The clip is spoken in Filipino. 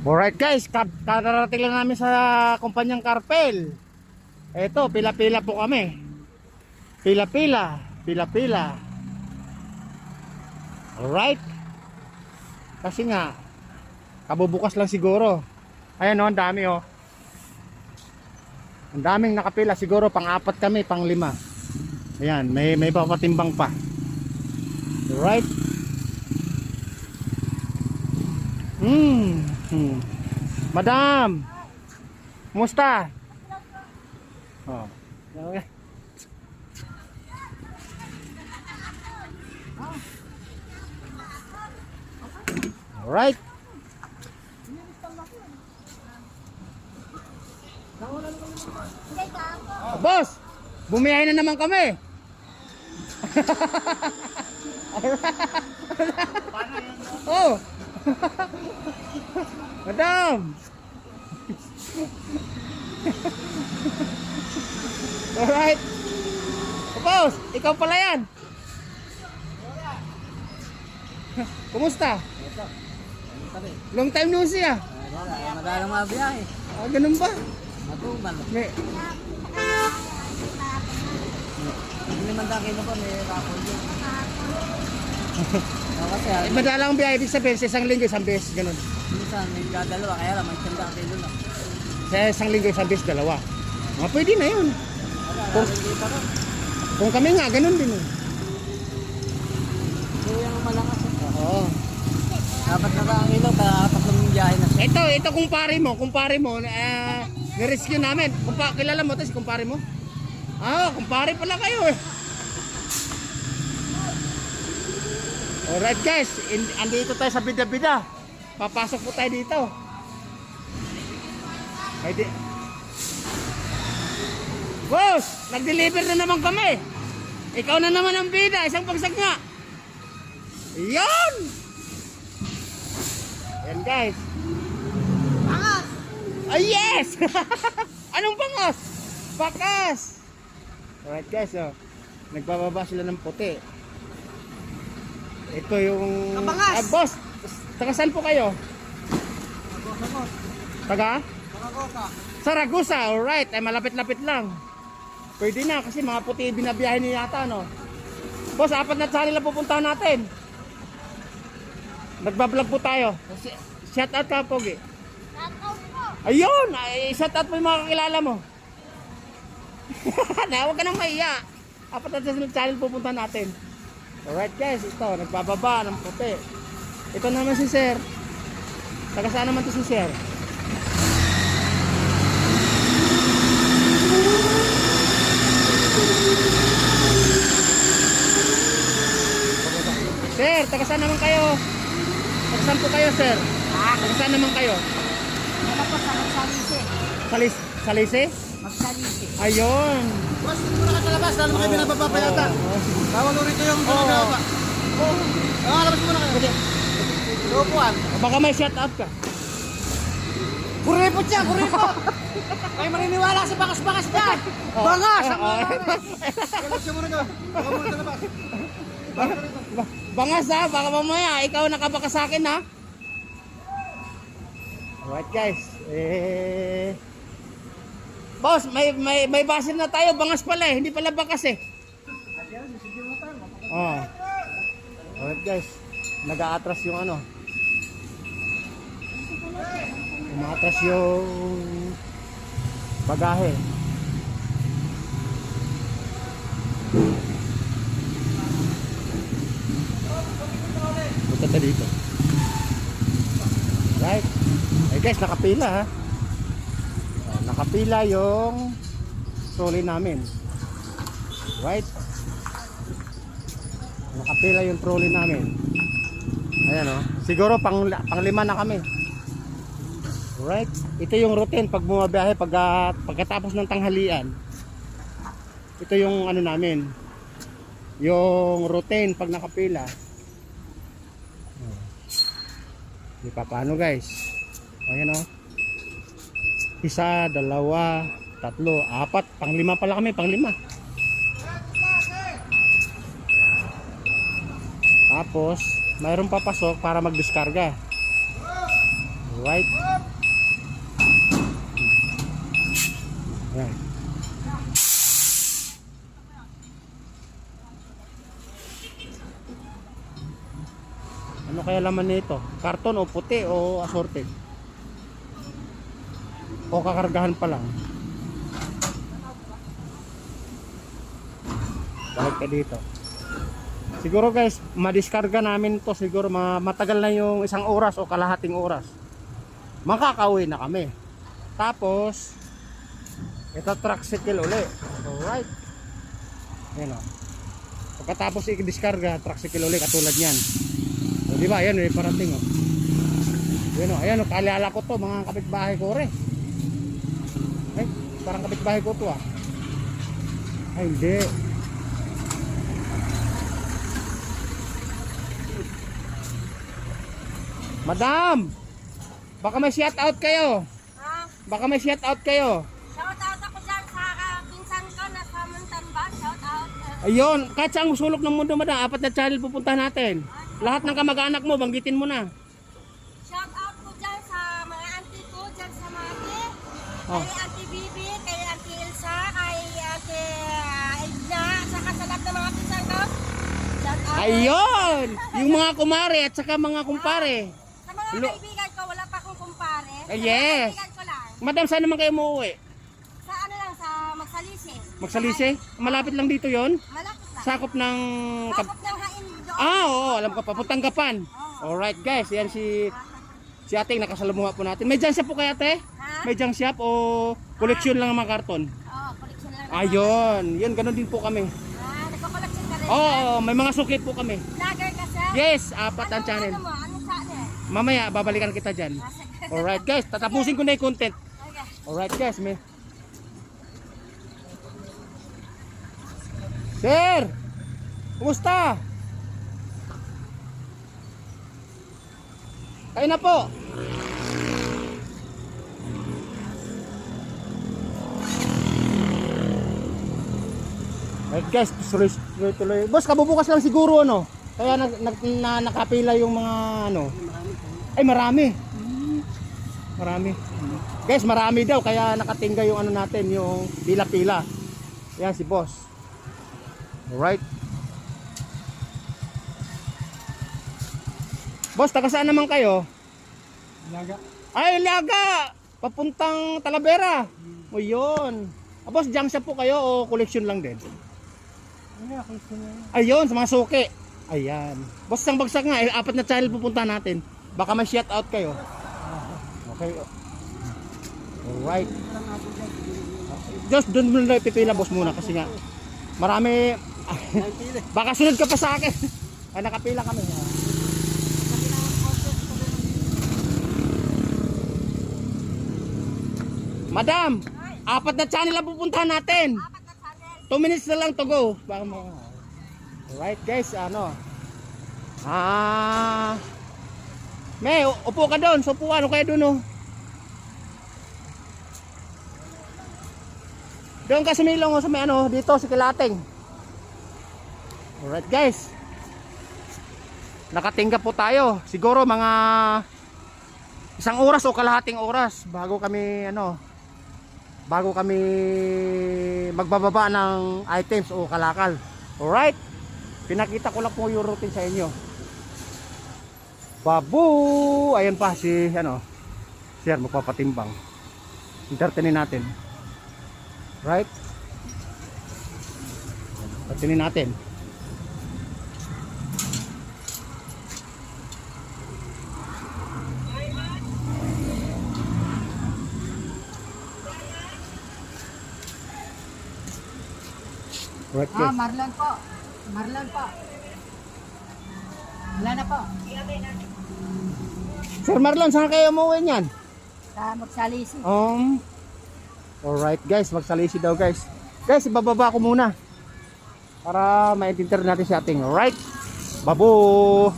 Alright guys, kakarating lang namin sa kumpanyang Carpel. Eto, pila-pila po kami. Pila-pila, pila-pila. Alright. Kasi nga, kabubukas lang siguro. Ayan o, ang dami o. Ang daming nakapila, siguro pang-apat kami, pang-5. Ayan, may papatimbang pa. Alright. Madam, kumusta? Oh. Okay. Alright. Boss, bumiyahin na naman kami. Oh. Madam. Alright. Boss, ikaw pala yan. Kumusta? Long time no see ah. Madalang mga biyahe. Ah, ganun ba? Matumal. May, Hindi man daki na po, may rapol yun. Kasi madalang biyahe, ibig sabihin sa isang linggo, isang beses, ganun. minsan may dadalawa, kaya lang may tanda kilo lang. Sa isang linggo, isang beses, dalawa. Mga pwede na yun. Wala, hindi pa rin. Kung kami nga, ganun din eh. So yung malakas. Oo. Dapat na ang ilaw, kaya tatlong biyahe na siya. Ito kumpare mo, nirescue namin. Kilala mo to si kumpare mo? Ah, kumpare pala kayo eh. Alright guys, andito tayo sa bida-bida. Papasok po tayo dito. Ay di. Boss, nag-deliver na naman kami. Ikaw na naman ang bida, isang pagsag nga. Yan! Yan guys. Angas! Ay yes! Anong bangos? Bakas! Alright guys, oh. Nagbababa sila ng puti. Ito yung... Kabangas! Boss, taga saan po kayo? Taga? Makagosa. Saragosa, alright. Ay malapit-lapit lang. Pwede na kasi mga puti binabiyahe niya yata, no? Boss, 4 na sali lang pupuntahan natin. Nagbablog po tayo. Shout out ka, Pogi. Ayun! Ay, shout out mo yung mga kakilala mo. Huwag ka nang mahiya. 4 na channel pupuntahan natin. Alright guys, ito, nagbababa ng puti. Ito naman si Sir. Taga saan naman to si Sir? Sir, taga saan naman kayo? Taga saan po kayo, Sir? Taga saan naman kayo? Wala po sa magsalisi. Salise? Magsalisi. Ayun. Boss, hindi mo na ka sa labas, lalo mo kayo binababa pa yata. Bawal ulit yung binababa. Labas mo na kayo. Lupuan. Baka may shout out ka. Kuripot siya, kuripot! Kayo maniniwala sa bakas-bakas dyan! Bangas! Ang mga labas siya muna ka. Baka muna sa labas. Bangas ha, baka mamaya ikaw nakabaka sa akin ha. Alright guys, boss, may basin na tayo, bangas pala eh, hindi pala bakas eh. Oh. Alright guys, nag-aatras yung ano. Umaatras yung bagahe. Punta tayo dito. Right. Ay guys, nakapila ha. Nakapila yung trolley namin. Right. Nakapila yung trolley namin. Ayan o. Siguro pang-5 na kami. Right. Ito yung routine pag bumabiyahe pagkatapos ng tanghalian. Ito yung ano namin. Yung routine pag nakapila. Di pa paano guys. Ayan o. 1, 2, 3, 4, 5 pala kami, pang-5. Tapos mayroong papasok para magdiskarga. Right? Yan. Ano kaya laman nito? Karton o puti o assorted? O kakargahan pa lang? Balik ka dito. Siguro guys, madiskarga namin to siguro matagal na yung 1 oras o kalahating oras. Makakauwi na kami. Tapos ito tricycle uli. Alright. Ayan o. Pagkatapos i-diskarga, tricycle uli katulad yan. O diba, ayan o, parating o. Ayan o, kaalala ko to, mga kapitbahay ko rin. Ay, parang kapitbahay ko to ah. Ay, hindi. Madam! Baka may shout out kayo. Ha? Baka may shout out kayo. Shout out ako dyan sa pinsan ko na sa Montalban. Shout out. Ayun, kahit saan sulok ng mundo madam, 4 na channel pupuntahan natin. Lahat ng kamag-anak mo, banggitin mo na. Shout out ko dyan sa mga auntie ko dyan sa Mati. Oh. Kay Auntie Bibi, kay Auntie Elsa, kay Auntie Edna, saka sa lahat ng mga pinsan ko. Shout out. Ayun! Yung mga kumare at saka mga kumpare. Sa mga kaibigan ko, wala pa akong kumpare. Sa mga Yes. kaibigan ko lang. Madam, saan naman kayo umuwi? Sa ano lang, sa Magsalisi. Magsalisi? Malapit lang dito yon. Malapit lang. Sakop ng... Sakop ng hain doon. Oo, alam ko pa. Putanggapan. Alright guys, yan si ating nakasalamuha po natin. May junk shop po kaya ate? Ha? May junk shop o koleksyon lang ng mga karton? Oo, collection lang. Ayun, yun, ganun din po kami. Nagko-collection ka rin. Oo, may mga sukit po kami. Vlogger ka sir? Yes, 4 ang channel. Ano mo? Anong channel? Mamaya, babalikan kita dyan. Alright guys, tatapusin ko na yung content. Okay. Alright guys, may... Sir! Kumusta? Kayo na po. Alright guys, tuloy. Boss, kabubukas lang siguro ano. Kaya nakapila yung mga ano. Ay, marami. Marami. Guys, marami daw kaya nakatingga yung ano natin, yung pila-pila. Yan si boss. Alright. Boss, taga saan naman kayo? Laga. Ay, Laga! Papuntang Talavera. O yun. Boss, junk shop po kayo o collection lang din? Ayun, sa mga suki. Ayan. Boss, isang bagsak nga. 4 na channel pupunta natin. Baka may shout out kayo. Okay. Alright. Just doon muna pipila boss muna kasi nga marami. Baka sunod ka pa sa akin. Ay, nakapila kami. Madam, 4 na channel ang pupuntahan natin. 2 minutes na lang to go. Baka alright guys, ano. May, upo ka doon. So, upo, ano kaya doon, oh. Doon ka sumilong, oh, sa may ano, dito, sa Kilating. Alright guys. Nakatingga po tayo. Siguro mga 1 oras o kalahating oras bago kami, ano, bago kami magbababa ng items o kalakal. Alright. Pinakita ko lang po yung routine sa inyo. Babu! Ayan pa si ano, sir magpapatimbang. Entertainin natin. Right? Entertainin natin. Right, yes. Marlon po. Marlon po. Wala na po. Sir Marlon, saan kayo umuwi niyan? Sa Magsalisi. Alright guys, magsalisi daw guys. Guys, ibababa ko muna para maintindihan natin si ating. Alright, babu!